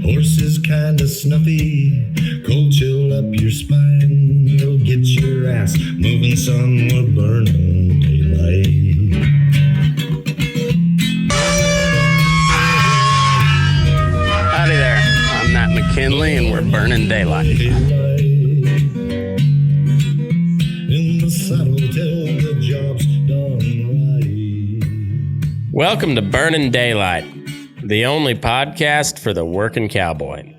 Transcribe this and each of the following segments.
Horse is kinda snuffy, cold chill up your spine. You'll get your ass moving, son, we're burning daylight. Howdy there, I'm Matt McKinley and we're burning daylight. In the saddle till the job's done right. Welcome to Burnin' Daylight, the only podcast for the working cowboy.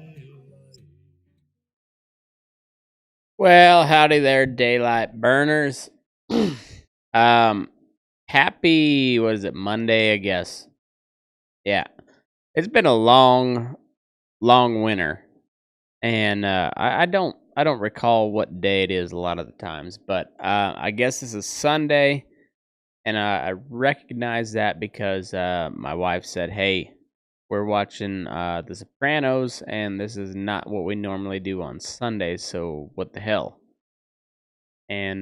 Well, howdy there, daylight burners. Happy, what is it, Monday, I guess. Yeah, it's been a long winter, and I don't recall what day it is a lot of the times, but I guess this is Sunday, and I recognize that because my wife said, "Hey, we're watching The Sopranos, and this is not what we normally do on Sundays, so what the hell?" And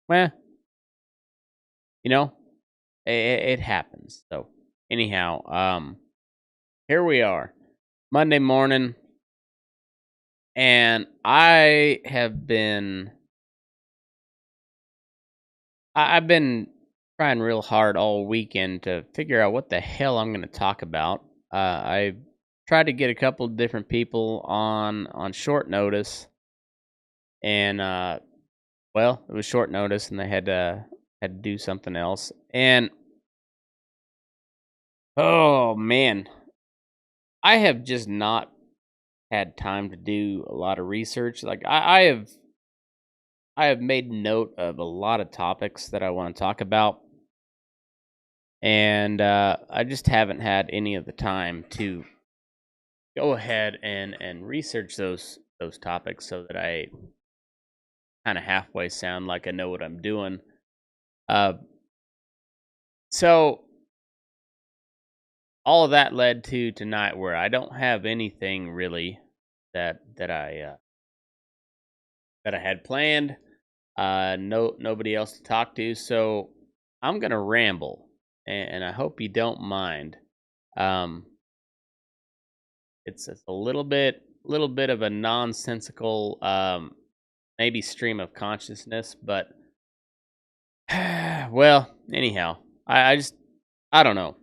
well, you know, it happens. So anyhow, here we are, Monday morning. And I've been trying real hard all weekend to figure out what the hell I'm going to talk about. I tried to get a couple different people on short notice, and well, it was short notice, and they had to do something else. And oh man, I have just not had time to do a lot of research. Like I have made note of a lot of topics that I want to talk about, and I just haven't had any of the time to go ahead and research those topics so that I kind of halfway sound like I know what I'm doing. So all of that led to tonight, where I don't have anything really that I had planned. Nobody else to talk to, so I'm gonna ramble, and I hope you don't mind. It's a little bit of a nonsensical, maybe stream of consciousness, but well, anyhow, I don't know.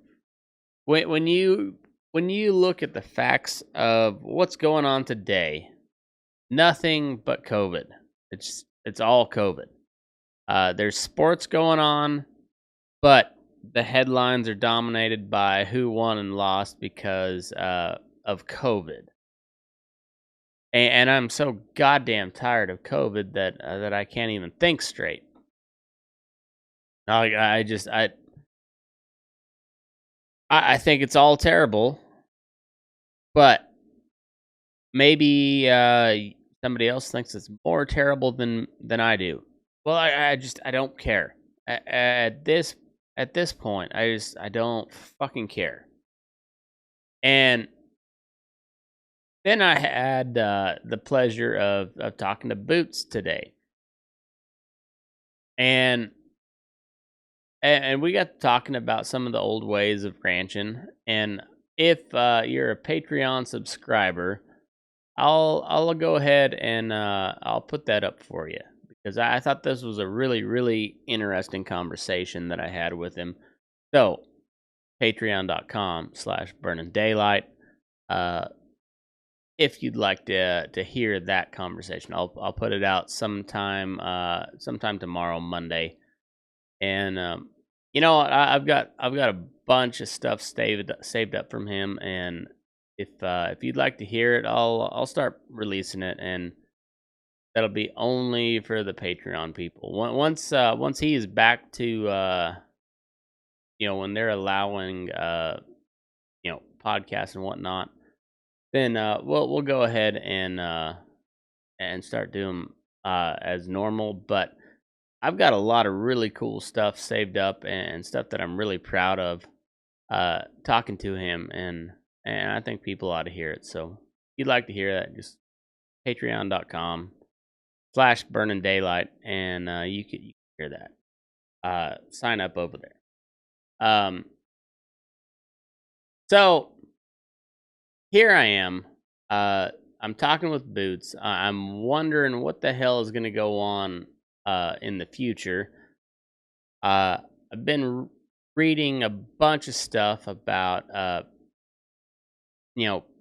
When you look at the facts of what's going on today, nothing but COVID. It's all COVID. There's sports going on, but the headlines are dominated by who won and lost because of COVID. And I'm so goddamn tired of COVID that I can't even think straight. I think it's all terrible, but maybe somebody else thinks it's more terrible than I do. Well, I don't care. At this point, I don't fucking care. And then I had the pleasure of talking to Boots today, and we got talking about some of the old ways of ranching. And if you're a Patreon subscriber, I'll go ahead and I'll put that up for you, because I thought this was a really interesting conversation that I had with him. So patreon.com/burninDaylight. If you'd like to hear that conversation, I'll put it out sometime tomorrow, Monday. And you know, I've got a bunch of stuff saved up from him, and if you'd like to hear it, I'll start releasing it, and that'll be only for the Patreon people. Once he is back to you know, when they're allowing you know, podcasts and whatnot, then we'll go ahead and start doing as normal. But I've got a lot of really cool stuff saved up, and stuff that I'm really proud of talking to him, and I think people ought to hear it. So if you'd like to hear that, just patreon.com/burninDaylight, and you can hear that. Sign up over there. So here I am I'm talking with Boots. I'm wondering what the hell is going to go on in the future. I've been reading a bunch of stuff about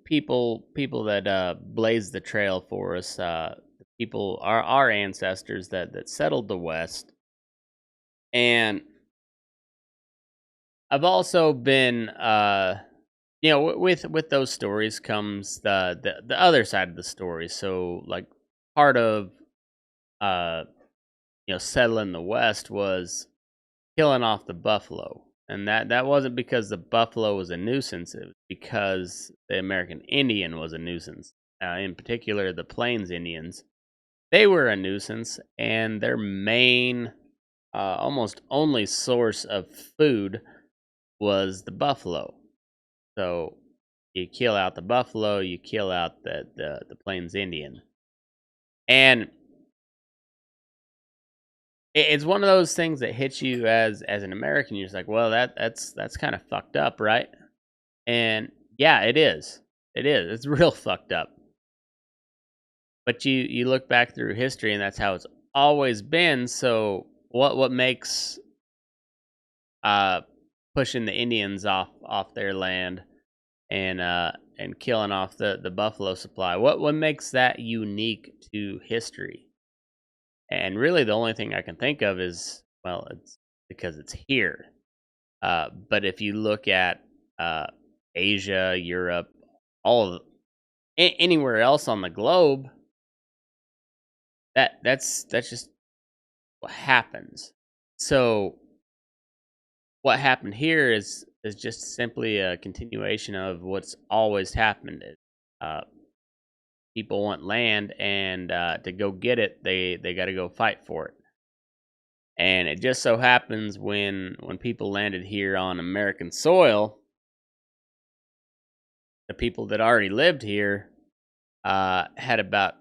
people that blazed the trail for us. People, our ancestors that settled the West, and I've also been with those stories comes the other side of the story. So like part of uh settling the West was killing off the buffalo. And that wasn't because the buffalo was a nuisance, it was because the American Indian was a nuisance. In particular, the Plains Indians. They were a nuisance, and their main, almost only source of food was the buffalo. So you kill out the buffalo, you kill out the Plains Indian. And it's one of those things that hits you as an American. You're just like, well, that's kind of fucked up, right? And yeah, it is. It is. It's real fucked up. But you look back through history, and that's how it's always been. So what makes uh pushing the Indians off their land and killing off the buffalo supply? What makes that unique to history? And really, the only thing I can think of is, well, it's because it's here. But if you look at uh, Asia, Europe, all of, anywhere else on the globe, that's just what happens. So what happened here is just simply a continuation of what's always happened. Uh, People want land, and to go get it, they got to go fight for it. And it just so happens when people landed here on American soil, the people that already lived here had about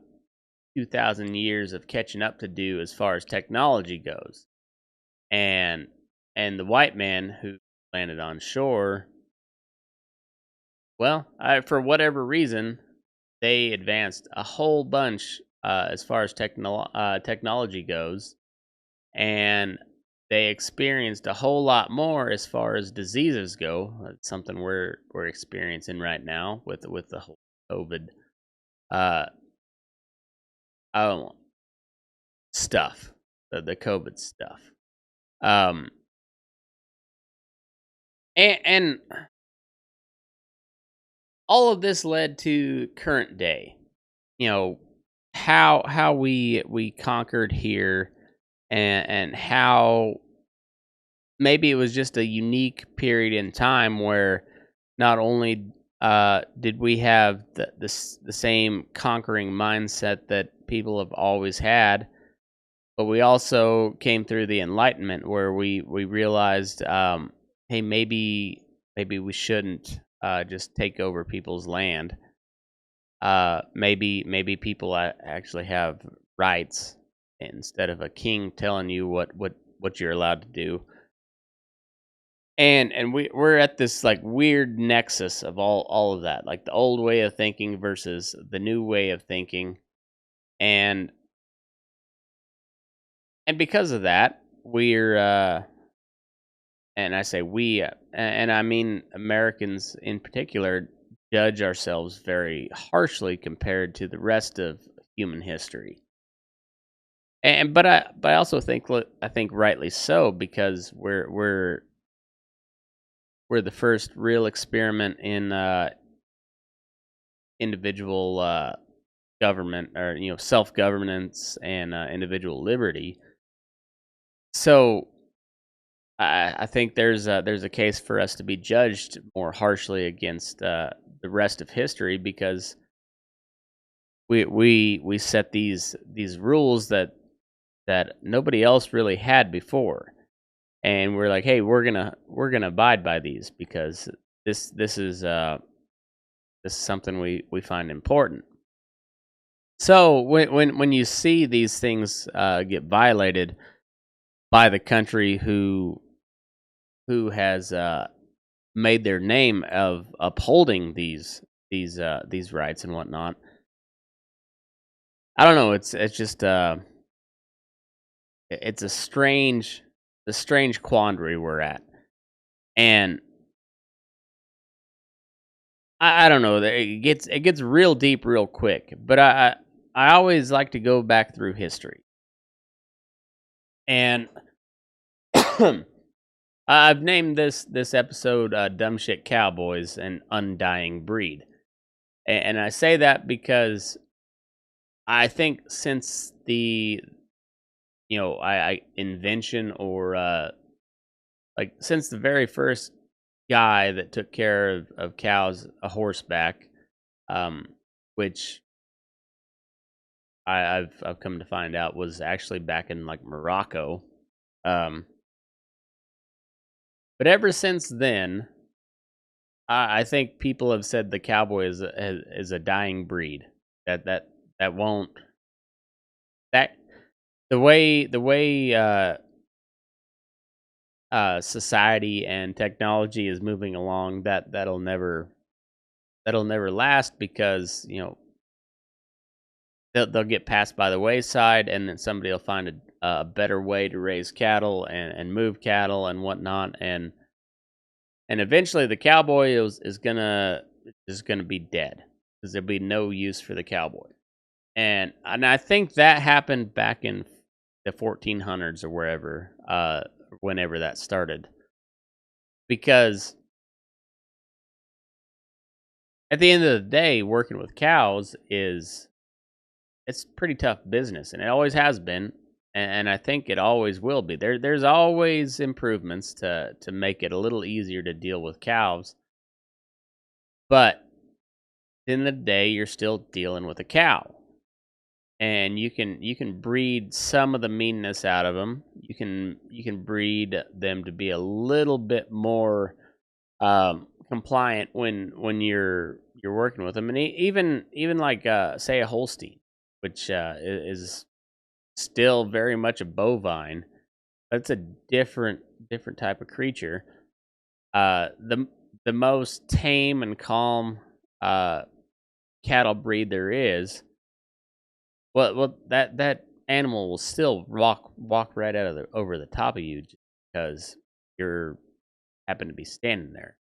2,000 years of catching up to do as far as technology goes. And the white man who landed on shore, well, for whatever reason, they advanced a whole bunch as far as technology goes, and they experienced a whole lot more as far as diseases go. It's something we're experiencing right now with the whole COVID uh oh, stuff, the COVID stuff. Um, and all of this led to current day. You know how we conquered here, and how maybe it was just a unique period in time where not only did we have the same conquering mindset that people have always had, but we also came through the Enlightenment where we realized, hey, maybe we shouldn't just take over people's land. Maybe people actually have rights instead of a king telling you what you're allowed to do. And we're at this like weird nexus of all of that, like the old way of thinking versus the new way of thinking. And because of that, we're and I say we, and I mean Americans in particular, judge ourselves very harshly compared to the rest of human history. And but I also think, I think rightly so, because we're the first real experiment in individual government, or self governance, and individual liberty. So I think there's a case for us to be judged more harshly against the rest of history, because we set these rules that nobody else really had before, and we're like, hey, we're gonna abide by these because this is something we find important. So when you see these things get violated by the country who has made their name of upholding these these rights and whatnot. I don't know. It's just it's a strange quandary we're at, and I don't know. It gets real deep real quick. But I always like to go back through history, and I've named this episode "Dumb Shit Cowboys: An Undying Breed," and I say that because I think since the I invention or like since the very first guy that took care of cows, a horseback, um, which I've come to find out was actually back in like Morocco. Um, but ever since then, I think people have said the cowboy is a dying breed. That won't that the way society and technology is moving along, that'll never last because they'll get passed by the wayside, and then somebody will find a better way to raise cattle and move cattle and whatnot, and eventually the cowboy is gonna be dead because there'll be no use for the cowboy, and I think that happened back in the 1400s or wherever, whenever that started, because at the end of the day, working with cows it's pretty tough business, and it always has been, and I think it always will be. There's always improvements to make it a little easier to deal with cows, but at the end of the day, you're still dealing with a cow, and you can breed some of the meanness out of them. You can breed them to be a little bit more compliant when you're working with them, and even like say a Holstein, which is still very much a bovine, but it's a different type of creature. The most tame and calm cattle breed there is. Well, that animal will still walk right out of over the top of you just because you're happen to be standing there.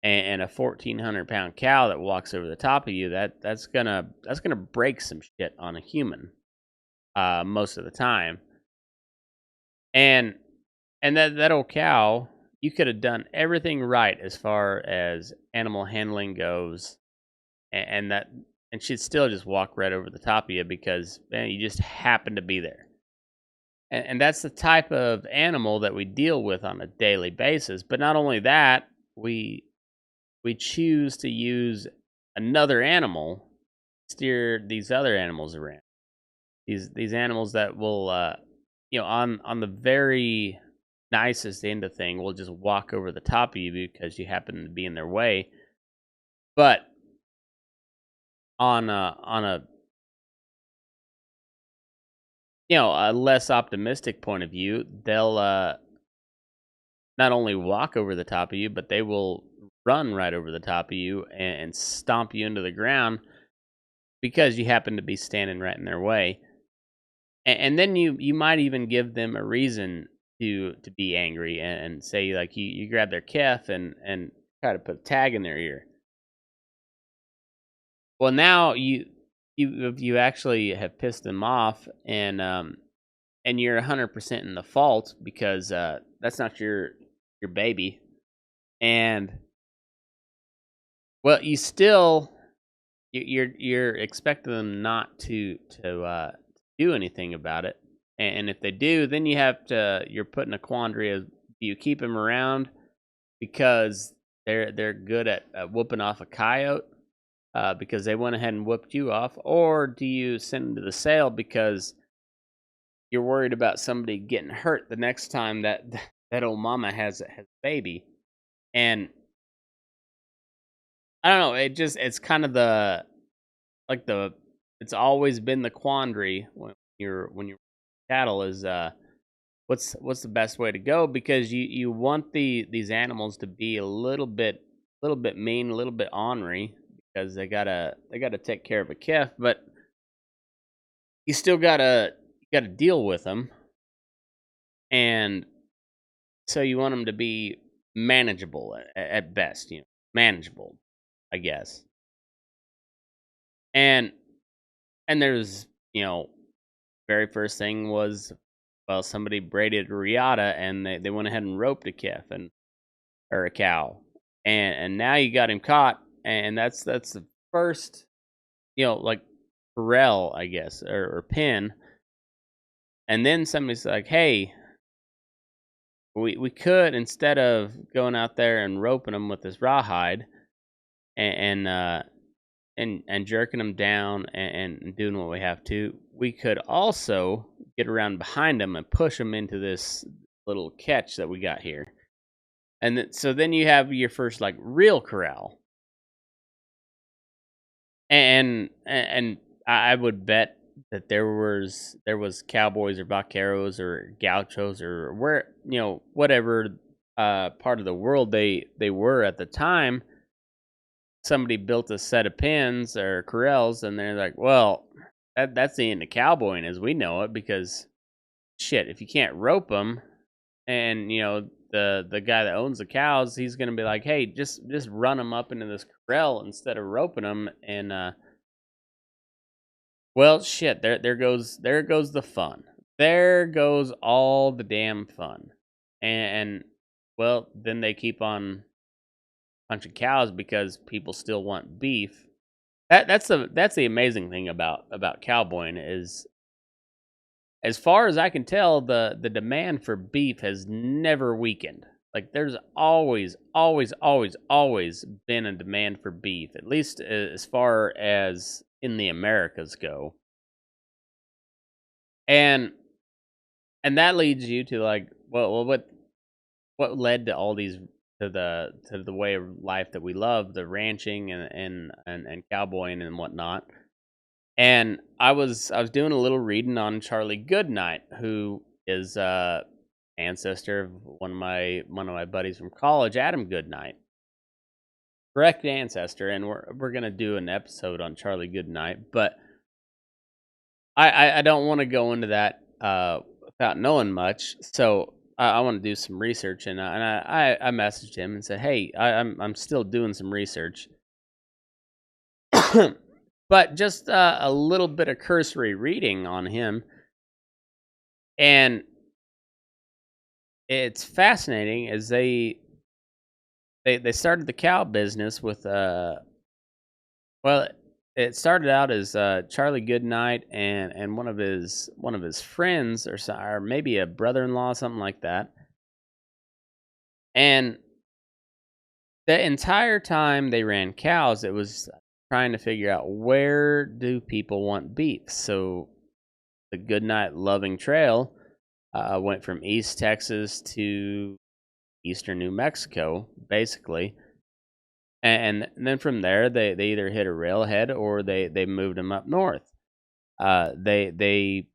And a 1,400-pound cow that walks over the top of you, that's gonna break some shit on a human most of the time. And that old cow, you could have done everything right as far as animal handling goes, and that and she'd still just walk right over the top of you because man, you just happen to be there. And that's the type of animal that we deal with on a daily basis. But not only that, we choose to use another animal steer these other animals around. These animals that will on the very nicest end of thing will just walk over the top of you because you happen to be in their way. But on a a less optimistic point of view, they'll not only walk over the top of you, but they will run right over the top of you and stomp you into the ground because you happen to be standing right in their way. And then you might even give them a reason to be angry and say like you grab their calf and try to put a tag in their ear. Well, now you actually have pissed them off, and you're 100% in the fault because that's not your baby, and well, you're expecting them not to do anything about it, and if they do, then you're put in a quandary of do you keep them around because they're good at whooping off a coyote because they went ahead and whooped you off, or do you send them to the sale because you're worried about somebody getting hurt the next time that old mama has a baby. And I don't know, it's kind of the it's always been the quandary when you're cattle is what's the best way to go, because you want these animals to be a little bit mean, a little bit ornery, because they gotta take care of a calf, but you still gotta deal with them, and so you want them to be manageable at best, manageable, I guess. And there's very first thing was, well, somebody braided a riata and they went ahead and roped a calf or a cow, and now you got him caught, and that's the first like corral, I guess, or pin, and then somebody's like, hey, we could, instead of going out there and roping them with this rawhide and jerking them down and doing what we have to, we could also get around behind them and push them into this little catch that we got here. And so then you have your first like real corral. And I would bet that there was cowboys or vaqueros or gauchos or whatever part of the world they were at the time. Somebody built a set of pins or corrals, and they're like, well, that's the end of cowboying as we know it, because shit, if you can't rope them, and the guy that owns the cows, he's gonna be like, hey, just run them up into this corral instead of roping them, and well, shit, there goes the fun. There goes all the damn fun. And well, then they keep on punching cows because people still want beef. That's the amazing thing about cowboying is, as far as I can tell, the demand for beef has never weakened. Like, there's always been a demand for beef, at least as far as in the Americas go. And that leads you to like, well, what led to all these, to the way of life that we love, the ranching and cowboying and whatnot. And I was doing a little reading on Charlie Goodnight, who is ancestor of one of my buddies from college, Adam Goodnight. Direct ancestor, and we're gonna do an episode on Charlie Goodnight, but I don't want to go into that without knowing much. So I want to do some research, and I messaged him and said, hey, I'm still doing some research. But just a little bit of cursory reading on him, and it's fascinating. As they started the cow business with well, it started out as Charlie Goodnight and one of his friends, or maybe a brother-in-law, something like that. And the entire time they ran cows, it was trying to figure out, where do people want beef. So the Goodnight Loving Trail went from East Texas to eastern New Mexico, basically. And then from there, they either hit a railhead or they moved them up north. They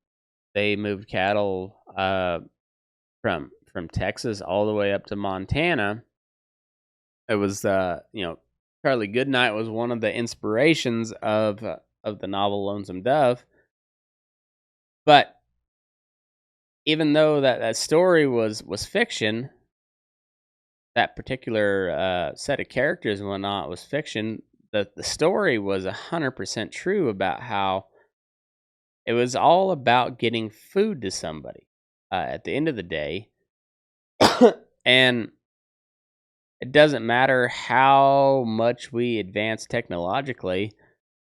moved cattle from Texas all the way up to Montana. It was Charlie Goodnight was one of the inspirations of the novel Lonesome Dove. But even though that story was fiction, that particular set of characters and whatnot was fiction, the story was 100% true about how it was all about getting food to somebody at the end of the day. And it doesn't matter how much we advance technologically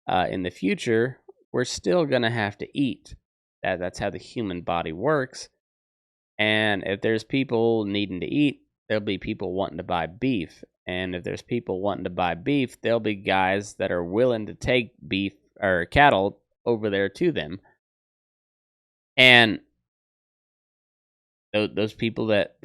in the future, we're still going to have to eat. That's how the human body works. And if there's people needing to eat, there'll be people wanting to buy beef. And if there's people wanting to buy beef, there'll be guys that are willing to take beef or cattle over there to them. And those people that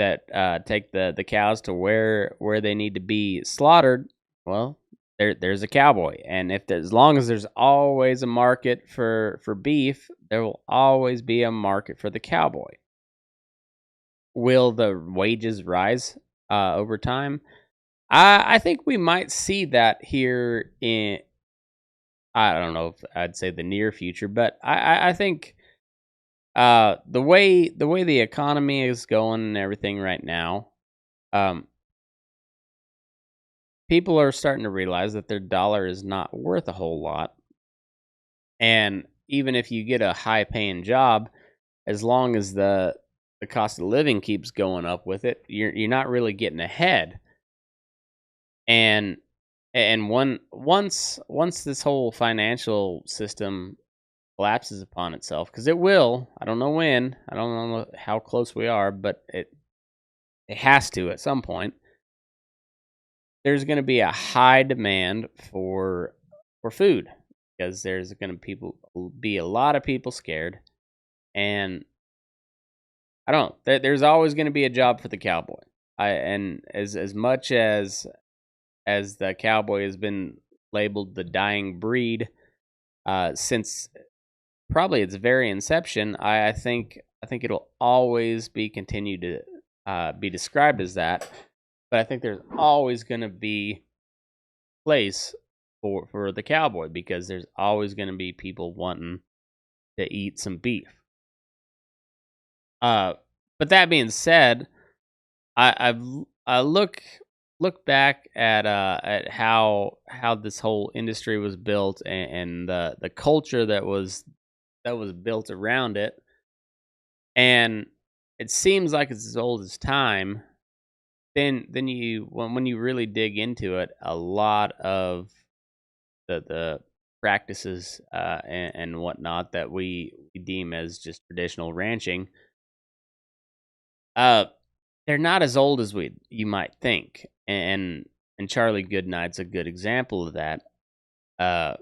take the cows to where they need to be slaughtered, well, there's a cowboy. And as long as there's always a market for beef, there will always be a market for the cowboy. Will the wages rise over time? I think we might see that here in I don't know if I'd say the near future, but I think the way the economy is going and everything right now, um, people are starting to realize that their dollar is not worth a whole lot, and even if you get a high paying job, as long as the cost of living keeps going up with it, you're not really getting ahead. And once this whole financial system collapses upon itself, because it will, I don't know when, I don't know how close we are, but it has to at some point. There's going to be a high demand for food because there's going to people be a lot of people scared, and I don't. There's always going to be a job for the cowboy. And as much as the cowboy has been labeled the dying breed since probably its very inception, I think it'll always be continued to be described as that. But I think there's always going to be place for the cowboy because there's always going to be people wanting to eat some beef. But that being said, I look back at how this whole industry was built and the culture that was built around it, and it seems like it's as old as time. Then you when you really dig into it, a lot of the practices and whatnot that we deem as just traditional ranching, uh, they're not as old as you might think, and Charlie Goodnight's a good example of that. Uh,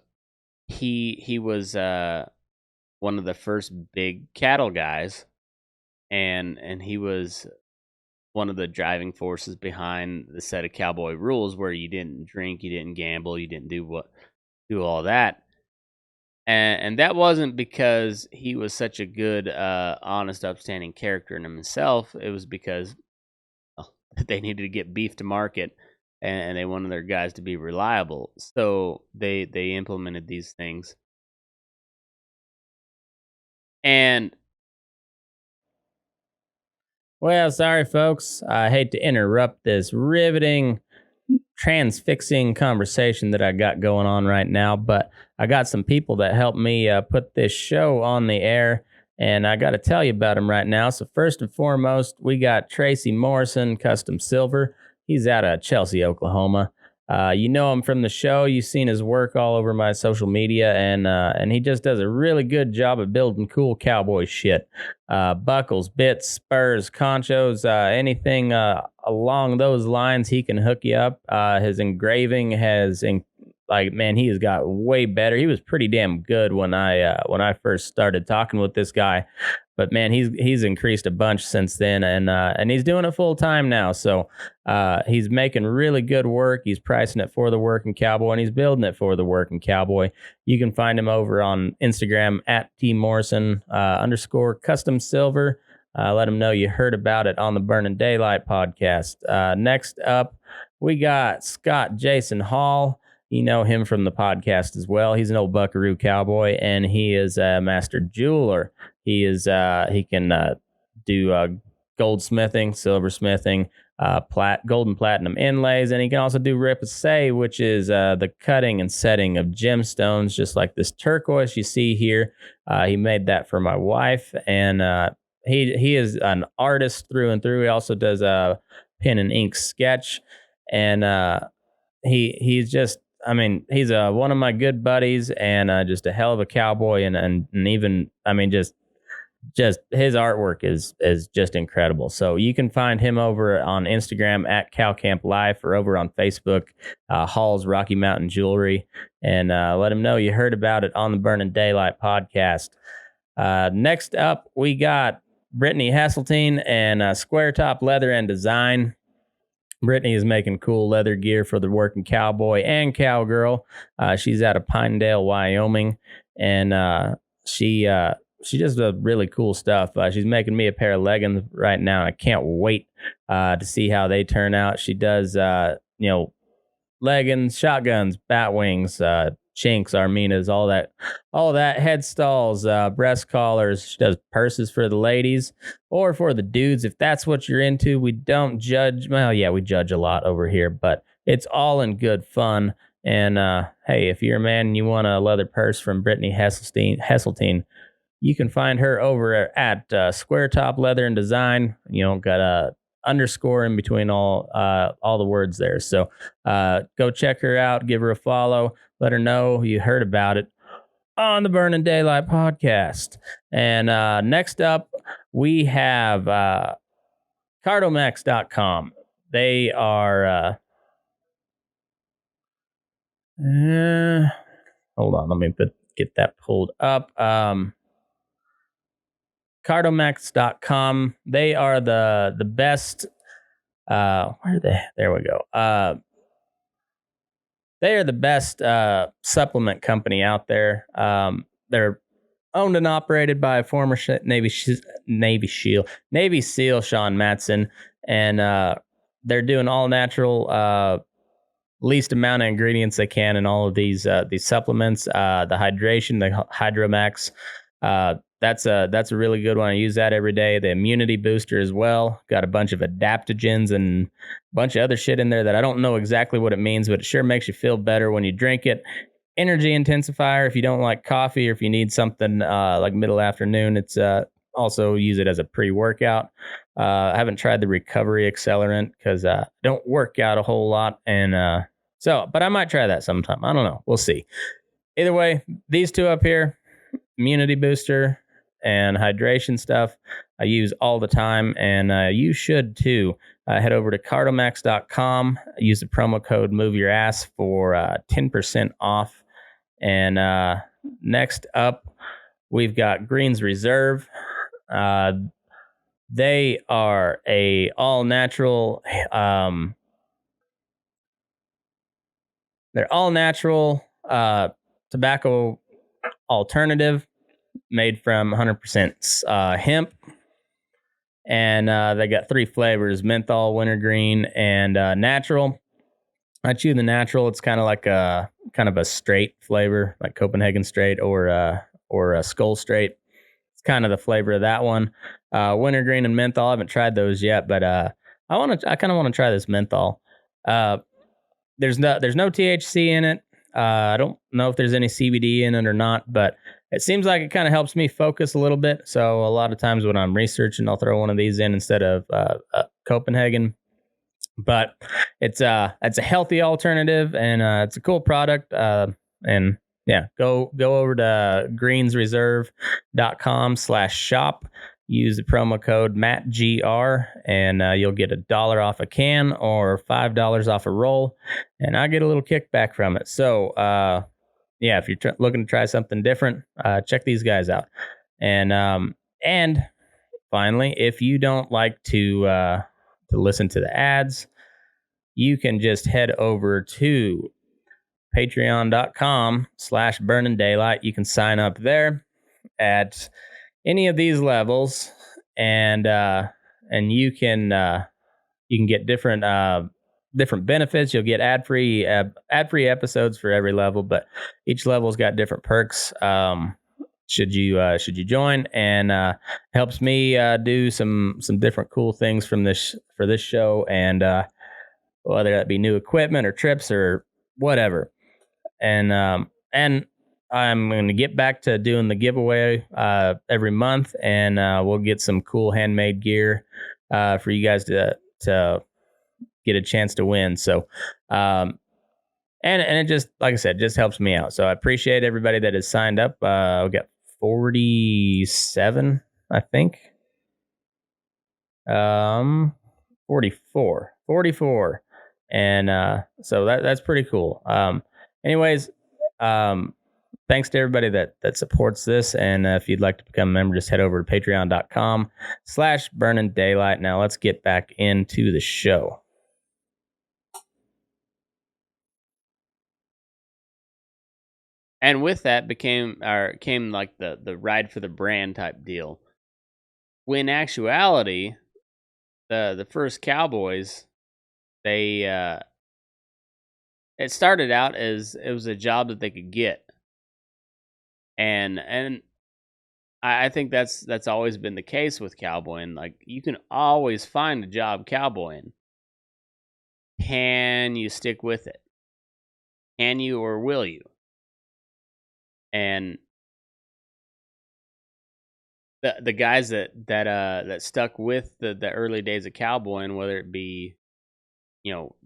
he was one of the first big cattle guys, and he was one of the driving forces behind the set of cowboy rules where you didn't drink, you didn't gamble, you didn't do all that. And that wasn't because he was such a good, honest, upstanding character in himself. It was because they needed to get beef to market, and they wanted their guys to be reliable. So they implemented these things. And well, sorry, folks. I hate to interrupt this riveting, transfixing conversation that I got going on right now, but I got some people that helped me put this show on the air, and I got to tell you about them right now. So first and foremost, we got Tracie Morrison, Custom Silver. He's out of Chelsea, Oklahoma. You know him from the show. You've seen his work all over my social media, and he just does a really good job of building cool cowboy shit. Buckles, bits, spurs, conchos, anything along those lines, he can hook you up. His engraving man, he has got way better. He was pretty damn good when I first started talking with this guy, but man, he's increased a bunch since then, and he's doing it full time now. So he's making really good work. He's pricing it for the working cowboy, and he's building it for the working cowboy. You can find him over on Instagram at @tmorrison _ custom silver. Let him know you heard about it on the Burnin Daylight podcast. Next up, we got Scott Jason Hall. You know him from the podcast as well. He's an old buckaroo cowboy, and he is a master jeweler. He can do goldsmithing, silversmithing, gold and platinum inlays, and he can also do repoussé, which is the cutting and setting of gemstones, just like this turquoise you see here. He made that for my wife, and he is an artist through and through. He also does a pen and ink sketch, and he's just, I mean, he's one of my good buddies, and just a hell of a cowboy, and even, I mean, just his artwork is just incredible. So you can find him over on Instagram at Cow Camp Life, or over on Facebook, Hall's Rocky Mountain Jewelry, and let him know you heard about it on the Burnin Daylight podcast. Next up, we got Brittany Hesseltine and Square Top Leather and Design. Brittany is making cool leather gear for the working cowboy and cowgirl. She's out of Pinedale, Wyoming, and she does really cool stuff. She's making me a pair of leggings right now, and I can't wait to see how they turn out. She does, leggings, shotguns, bat wings, chinks, Arminas, all that, head stalls, breast collars. She does purses for the ladies or for the dudes if that's what you're into. We don't judge. Well, yeah, we judge a lot over here, but it's all in good fun. And hey, if you're a man and you want a leather purse from Brittany Hesseltine, you can find her over at Square Top Leather and Design. Got a underscore in between all the words there. So go check her out, give her a follow, let her know you heard about it on the Burnin Daylight podcast. And next up, we have cardomax.com. They are hold on, let me get that pulled up. Cardomax.com. They are the best. Where are they? There we go. They are the best supplement company out there. They're owned and operated by a former Navy SEAL Sean Matson, and they're doing all natural, least amount of ingredients they can in all of these supplements. The hydration, the Hydromax. That's a really good one. I use that every day. The immunity booster as well. Got a bunch of adaptogens and a bunch of other shit in there that I don't know exactly what it means, but it sure makes you feel better when you drink it. Energy intensifier if you don't like coffee or if you need something like middle afternoon. It's also use it as a pre-workout. I haven't tried the recovery accelerant because I don't work out a whole lot, and but I might try that sometime. I don't know. We'll see. Either way, these two up here, immunity booster and hydration stuff, I use all the time, and you should too. Head over to cardomax.com, use the promo code MOVEYOURASS for 10% off. And next up, we've got Greens Reserve. They are a all-natural, they're all-natural tobacco alternative made from 100% hemp, and they got 3 flavors: menthol, wintergreen, and natural. I chew the natural. It's kind of like a straight flavor, like Copenhagen straight or a Skull straight. It's kind of the flavor of that one. Wintergreen and menthol, I haven't tried those yet, but I kind of want to try this menthol. There's no THC in it. I don't know if there's any CBD in it or not, but it seems like it kind of helps me focus a little bit. So a lot of times when I'm researching, I'll throw one of these in instead of Copenhagen. But it's a healthy alternative, and it's a cool product. And yeah, go over to greensreserve.com/shop. Use the promo code MattGR, and you'll get $1 off a can or $5 off a roll, and I get a little kickback from it. So, yeah, if you're looking to try something different, check these guys out. And finally, if you don't like to listen to the ads, you can just head over to patreon.com/burning-daylight. You can sign up there at any of these levels, and you can get different benefits. You'll get ad-free episodes for every level, but each level's got different perks. Should you join, and helps me do some different cool things for this show, and whether that be new equipment or trips or whatever. And I'm going to get back to doing the giveaway every month, and we'll get some cool handmade gear for you guys to get a chance to win. So, and it just, like I said, just helps me out. So I appreciate everybody that has signed up. We got 47, I think. 44. And so that's pretty cool. Anyways, thanks to everybody that supports this. And if you'd like to become a member, just head over to patreon.com/burning-daylight. Now let's get back into the show. And with that came like the ride for the brand type deal. When in actuality, the first Cowboys, they it started out as it was a job that they could get, and I think that's always been the case with cowboying. Like, you can always find a job cowboying. Can you stick with it? Can you, or will you? And the guys that stuck with the early days of cowboying, whether it be,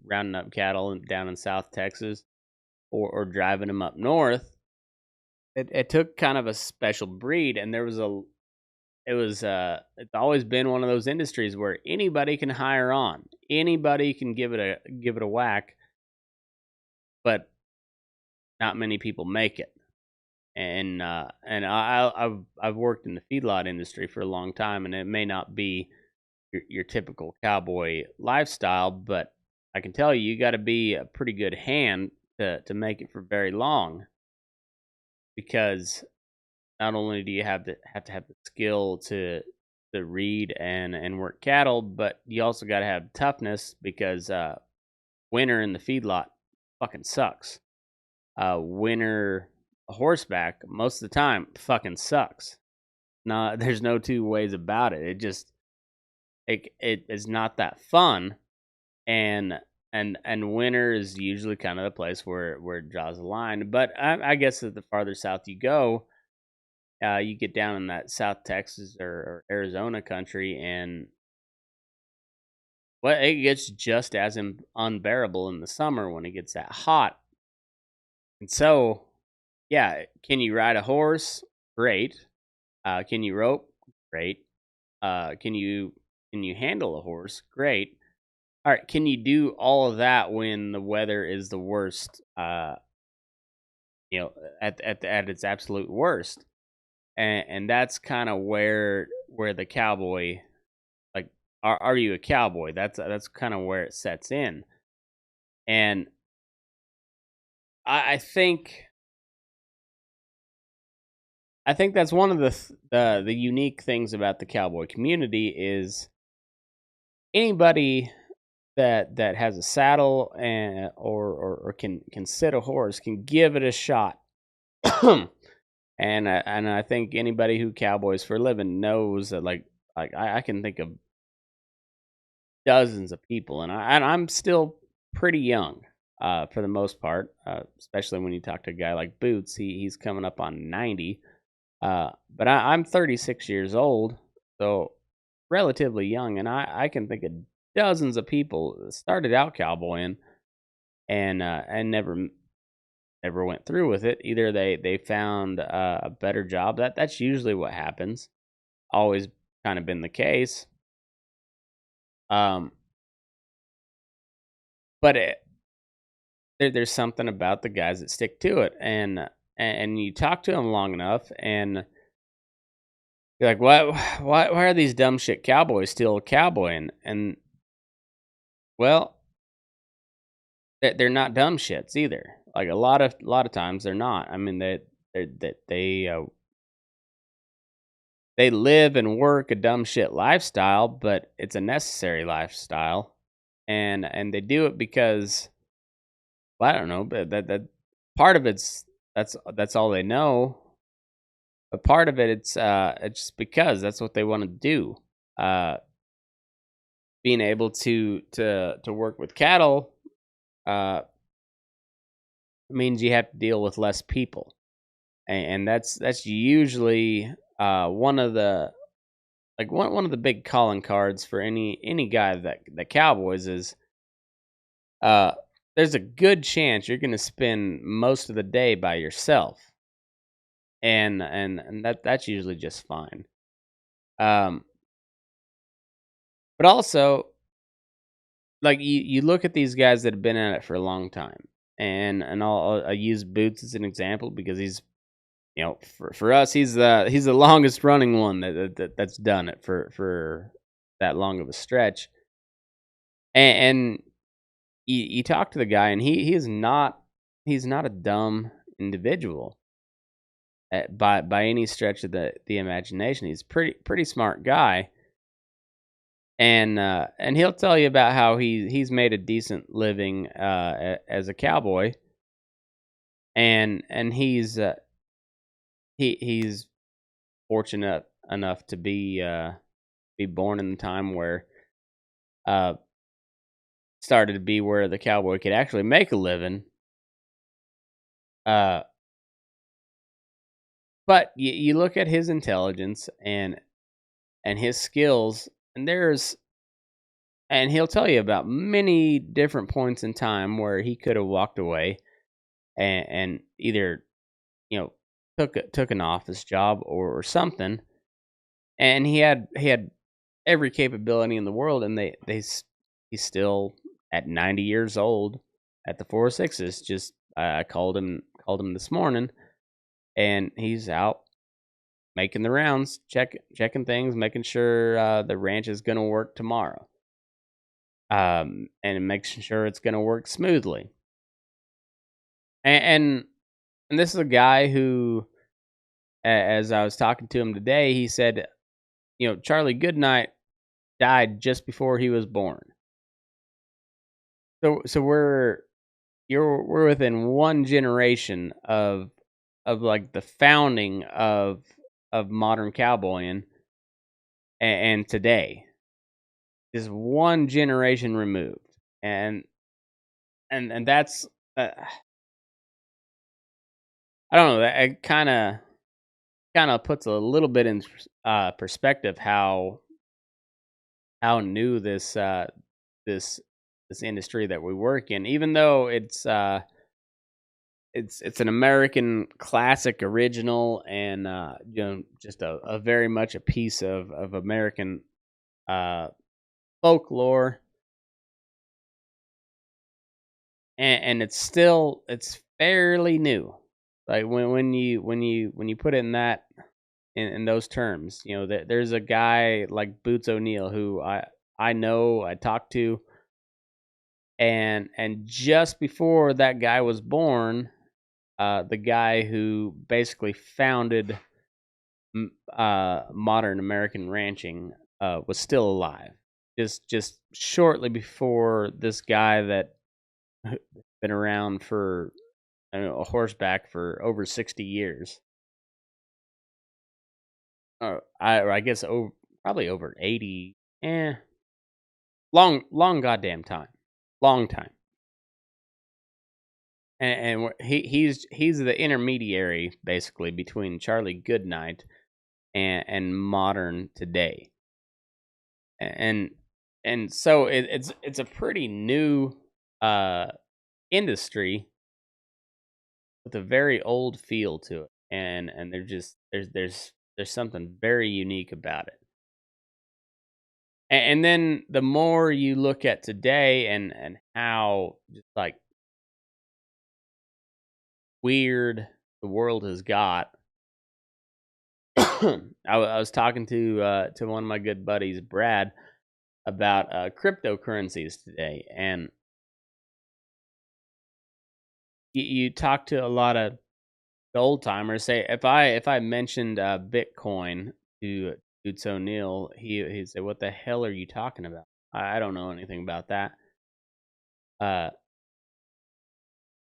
rounding up cattle down in South Texas, or driving them up north, it took kind of a special breed, and it's always been one of those industries where anybody can hire on, anybody can give it a whack, but not many people make it. And I've worked in the feedlot industry for a long time, and it may not be your typical cowboy lifestyle, but I can tell you got to be a pretty good hand to make it for very long, because not only do you have to have the skill to read and work cattle, but you also got to have toughness, because winter in the feedlot fucking sucks. Winter horseback most of the time fucking sucks. No, there's no two ways about it. It is not that fun, and winter is usually kind of the place where it draws the line. But I guess that the farther south you go, you get down in that South Texas or Arizona country, and it gets just as unbearable in the summer when it gets that hot. And so, yeah, can you ride a horse? Great. Can you rope? Great. Can you handle a horse? Great. All right. Can you do all of that when the weather is the worst? At its absolute worst, and that's kind of where the cowboy, like, are you a cowboy? That's kind of where it sets in, and I think that's one of the unique things about the cowboy community is anybody that has a saddle or can sit a horse can give it a shot. And I think anybody who cowboys for a living knows that, like I can think of dozens of people, and I'm still pretty young for the most part, especially when you talk to a guy like Boots. He's coming up on 90. But I'm 36 years old, so relatively young, and I can think of dozens of people that started out cowboying and never went through with it. Either they found a better job. That's usually what happens. Always kind of been the case. But there's something about the guys that stick to it, and you talk to them long enough, and you're like, why are these dumb shit cowboys still cowboying? And, well, they're not dumb shits either. Like, a lot of times they're not. I mean, they live and work a dumb shit lifestyle, but it's a necessary lifestyle, and they do it because, well, I don't know, but that part of it's that's all they know. But part of it's just because that's what they want to do. Being able to work with cattle means you have to deal with less people, and that's usually one of the big calling cards for any guy that cowboys is. There's a good chance you're going to spend most of the day by yourself, and that's usually just fine. But also, like, you look at these guys that have been at it for a long time, and I'll use Boots as an example because he's, for us, he's the longest running one that's done it for that long of a stretch, and you talk to the guy, and he's not a dumb individual by any stretch of the imagination. He's pretty smart guy, and he'll tell you about how he's made a decent living as a cowboy, and he's fortunate enough to be born in the time where uh started to be where the cowboy could actually make a living. Uh, but you look at his intelligence and his skills, and he'll tell you about many different points in time where he could have walked away and either took an office job or something, and he had every capability in the world, and he's still at 90 years old at the 406s. Just I called him this morning, and he's out making the rounds, checking things, making sure the ranch is gonna work tomorrow, and making sure it's gonna work smoothly. And this is a guy who, as I was talking to him today, he said, Charlie Goodnight died just before he was born. So we're within one generation of like the founding of modern cowboying, and today is one generation removed, and that's I don't know, that it kind of puts a little bit in perspective how new this industry that we work in, even though it's an American classic original, and just a very much a piece of American folklore, and it's fairly new. Like when you put it in that in those terms, there's a guy like Boots O'Neill who I know, I talked to, and just before that guy was born, the guy who basically founded modern American ranching was still alive. Just shortly before this guy that been around for, I don't know, a horseback for over 60 years. I guess probably over 80. Long goddamn time. Long time. And he's the intermediary basically between Charlie Goodnight and modern today. And so it's a pretty new industry with a very old feel to it, and there's something very unique about it. And then the more you look at today and how just like weird the world has got, I was talking to one of my good buddies, Brad, about cryptocurrencies today, and you talk to a lot of the old timers. Say if I mentioned Bitcoin to Boots O'Neill, he said, "What the hell are you talking about? I don't know anything about that."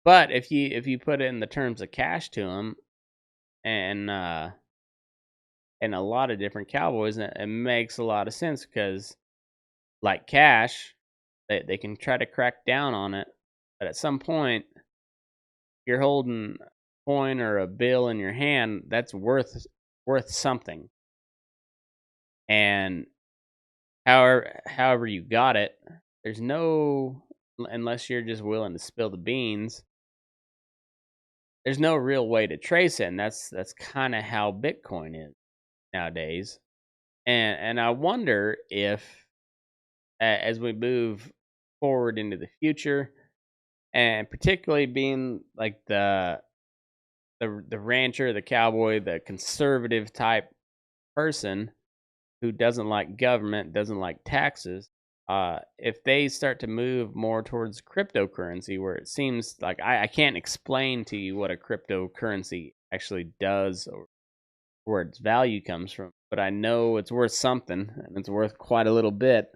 But if you put it in the terms of cash to him, and a lot of different cowboys, it makes a lot of sense, because like cash, they can try to crack down on it, but at some point, you're holding a coin or a bill in your hand that's worth something, and however you got it, there's no, unless you're just willing to spill the beans, there's no real way to trace it, and that's kind of how Bitcoin is nowadays. And I wonder if, as we move forward into the future, and particularly being like the rancher, the cowboy, the conservative type person who doesn't like government, doesn't like taxes, if they start to move more towards cryptocurrency, where it seems like I can't explain to you what a cryptocurrency actually does or where its value comes from, but I know it's worth something, and it's worth quite a little bit.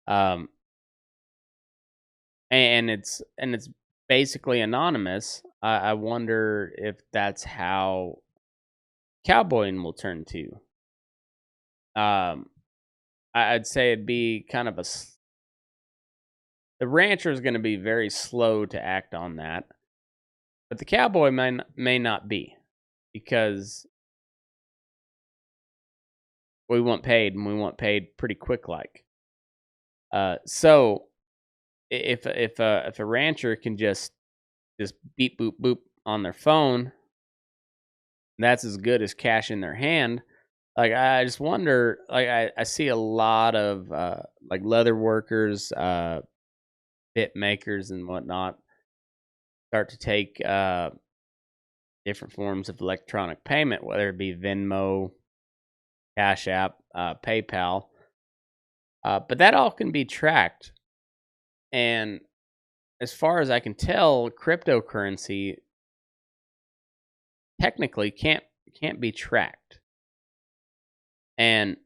Um, and it's basically anonymous. I wonder if that's how cowboying will turn to. Um, I'd say it'd be kind of the rancher is going to be very slow to act on that, but the cowboy may not be, because we want paid, and we want paid pretty quick, like. So if a rancher can just beep boop boop on their phone, that's as good as cash in their hand. Like, I just wonder, like, I see a lot of like leather workers, bit makers and whatnot start to take different forms of electronic payment, whether it be Venmo, Cash App, PayPal. But that all can be tracked. And as far as I can tell, cryptocurrency technically can't be tracked. And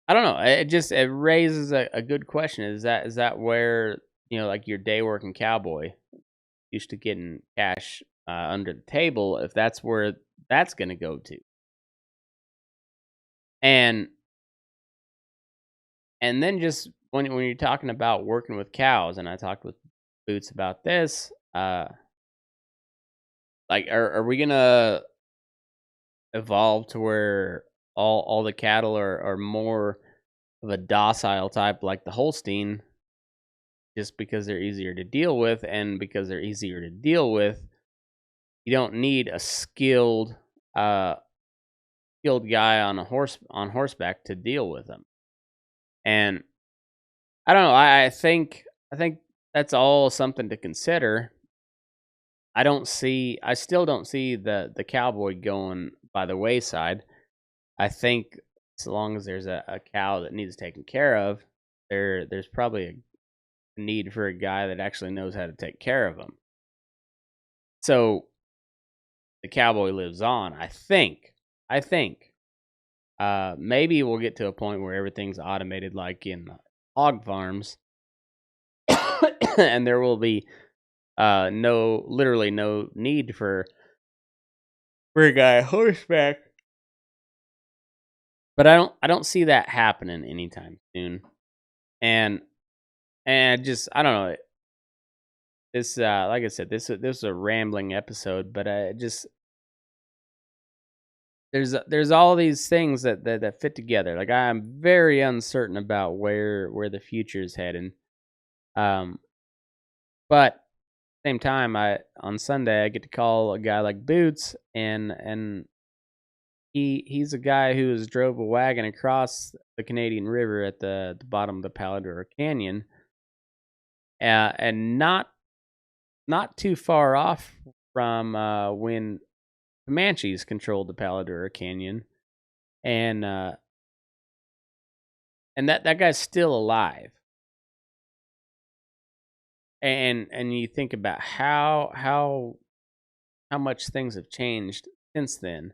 I don't know. It raises a good question. Is that where, like your day working cowboy used to getting cash under the table? If that's where that's going to go to, and then just when you're talking about working with cows, and I talked with Boots about this, like, are we gonna evolve to where all the cattle are more of a docile type, like the Holstein, just because they're easier to deal with, and because they're easier to deal with, you don't need a skilled guy on horseback to deal with them. And I don't know. I think that's all something to consider. I still don't see the cowboy going by the wayside. I think as long as there's a cow that needs taken care of, there's probably a need for a guy that actually knows how to take care of them. So the cowboy lives on. I think. Maybe we'll get to a point where everything's automated, like in hog farms, and there will be literally no need for a guy horseback. But I don't see that happening anytime soon. And just, I don't know. This like I said, this is a rambling episode, but just there's all these things that fit together. Like, I'm very uncertain about where the future is heading. But same time, on Sunday I get to call a guy like Boots, and he's a guy who has drove a wagon across the Canadian River at the bottom of the Paladura Canyon, and not too far off from when Comanches controlled the Paladura Canyon, and that guy's still alive. And you think about how much things have changed since then,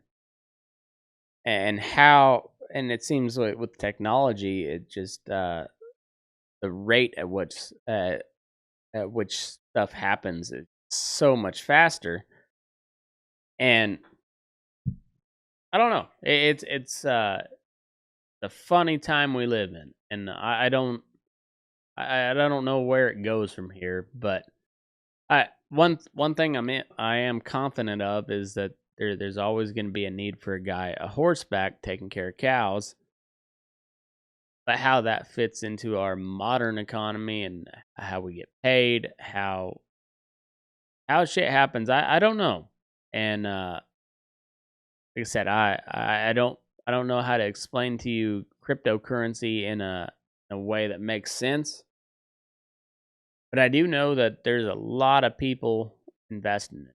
and it seems like with technology, it just the rate at which stuff happens is so much faster. And I don't know. It's the funny time we live in, and I don't know where it goes from here. But one thing I am confident of is that there's always going to be a need for a horseback taking care of cows. But how that fits into our modern economy and how we get paid, how shit happens, I don't know. And like I said, I don't know how to explain to you cryptocurrency in a way that makes sense. But I do know that there's a lot of people investing in it.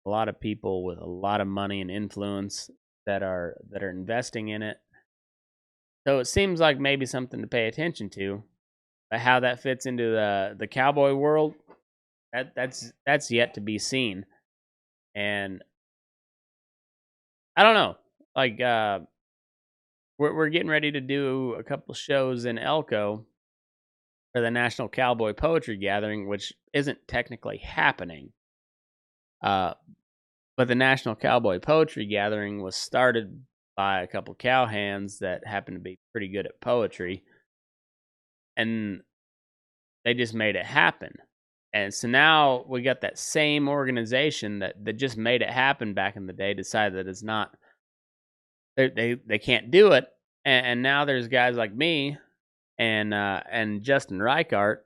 A lot of people with a lot of money and influence that are investing in it. So it seems like maybe something to pay attention to. But how that fits into the cowboy world, that's yet to be seen. And I don't know. Like, we're getting ready to do a couple shows in Elko, for the National Cowboy Poetry Gathering, which isn't technically happening. But the National Cowboy Poetry Gathering was started by a couple cowhands that happen to be pretty good at poetry, and they just made it happen. And so now we got that same organization that just made it happen back in the day decided that it's not, they can't do it, and now there's guys like me and Justin Reichart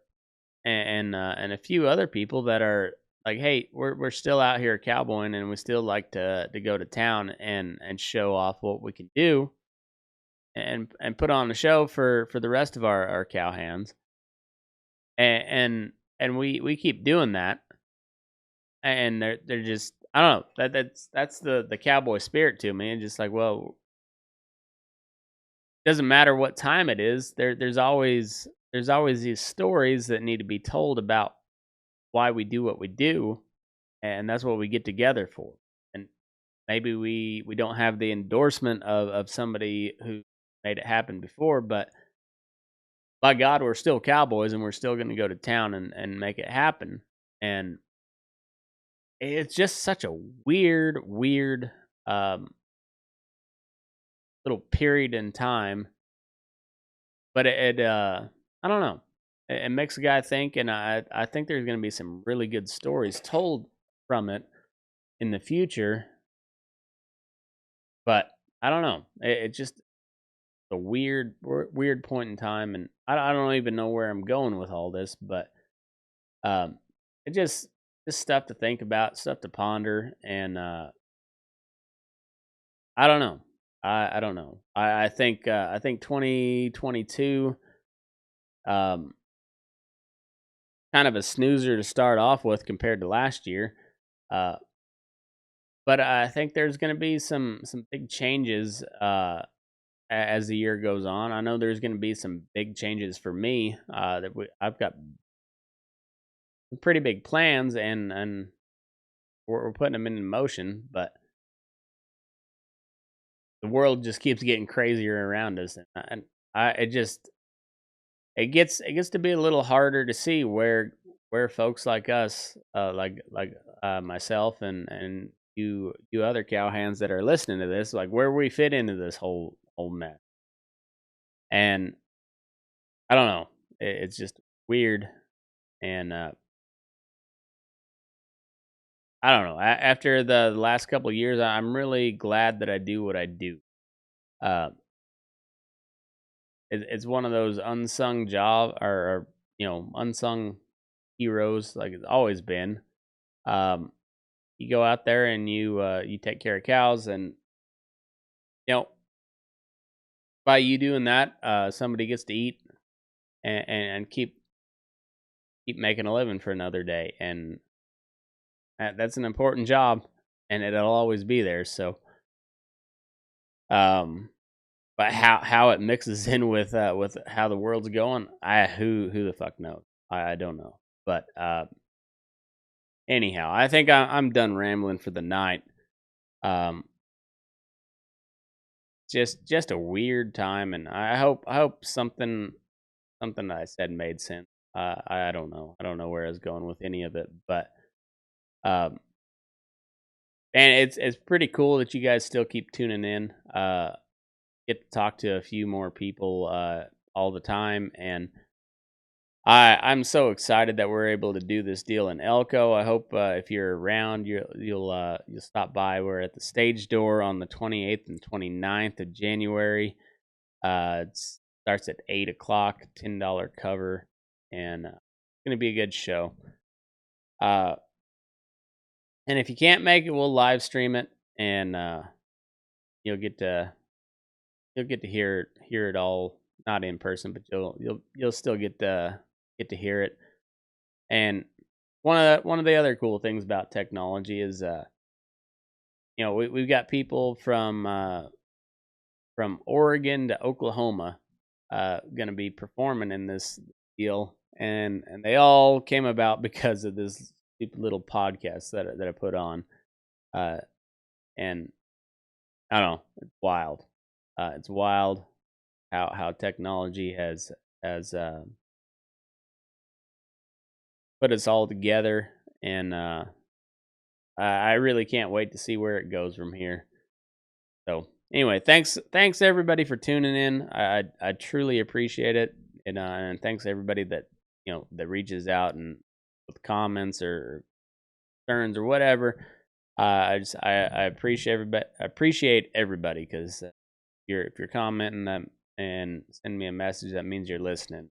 and a few other people that are like, hey, we're still out here cowboying, and we still like to go to town and show off what we can do, and put on a show for the rest of our cowhands, and we keep doing that, and they're just, I don't know, that's the cowboy spirit to me, and just like, well, doesn't matter what time it is, there's always these stories that need to be told about why we do what we do, and that's what we get together for. And maybe we don't have the endorsement of somebody who made it happen before, but by God, we're still cowboys, and we're still going to go to town and make it happen. And it's just such a weird little period in time, but I don't know. It makes a guy think, and I think there's going to be some really good stories told from it in the future. But I don't know. It just a weird point in time, and I don't even know where I'm going with all this, but it just stuff to think about, stuff to ponder, and I don't know. I don't know. I think 2022, kind of a snoozer to start off with compared to last year. But I think there's going to be some big changes as the year goes on. I know there's going to be some big changes for me. I've got some pretty big plans, and we're putting them in motion. But the world just keeps getting crazier around us, and it gets to be a little harder to see where folks like us, like myself and you other cowhands that are listening to this, like where we fit into this whole mess. And I don't know, it's just weird, and I don't know. After the last couple of years, I'm really glad that I do what I do. Uh, it's one of those unsung or unsung heroes, like it's always been. You go out there and you take care of cows, and by you doing that, somebody gets to eat and keep making a living for another day, and that's an important job, and it'll always be there. So, but how it mixes in with how the world's going, who the fuck knows? I don't know. But anyhow, I think I'm done rambling for the night. Just a weird time, and I hope something that I said made sense. I don't know. I don't know where I was going with any of it, but and it's pretty cool that you guys still keep tuning in. Get to talk to a few more people all the time, and I'm so excited that we're able to do this deal in Elko. I hope if you're around, you'll stop by. We're at the Stage Door on the 28th and 29th of January. It starts at 8 o'clock, $10 cover, and it's going to be a good show. And if you can't make it, we'll live stream it, and you'll get to hear it all, not in person, but you'll still get to hear it. And one of the other cool things about technology is we've got people from Oregon to Oklahoma going to be performing in this deal, and they all came about because of this stupid little podcast that I put on, and I don't know, it's wild. It's wild how technology has put us all together, and I really can't wait to see where it goes from here. So anyway, thanks everybody for tuning in. I truly appreciate it, and thanks everybody that that reaches out and with comments or concerns or whatever. I appreciate everybody because if you're commenting them and send me a message, that means you're listening.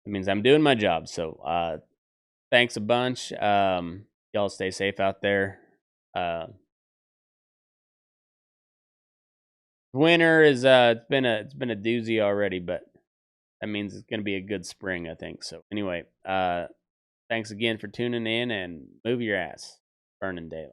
It means I'm doing my job. So thanks a bunch. Y'all stay safe out there. Winter is it's been a doozy already, but that means it's gonna be a good spring, I think. So anyway, thanks again for tuning in, and move your ass. Burnin daylight.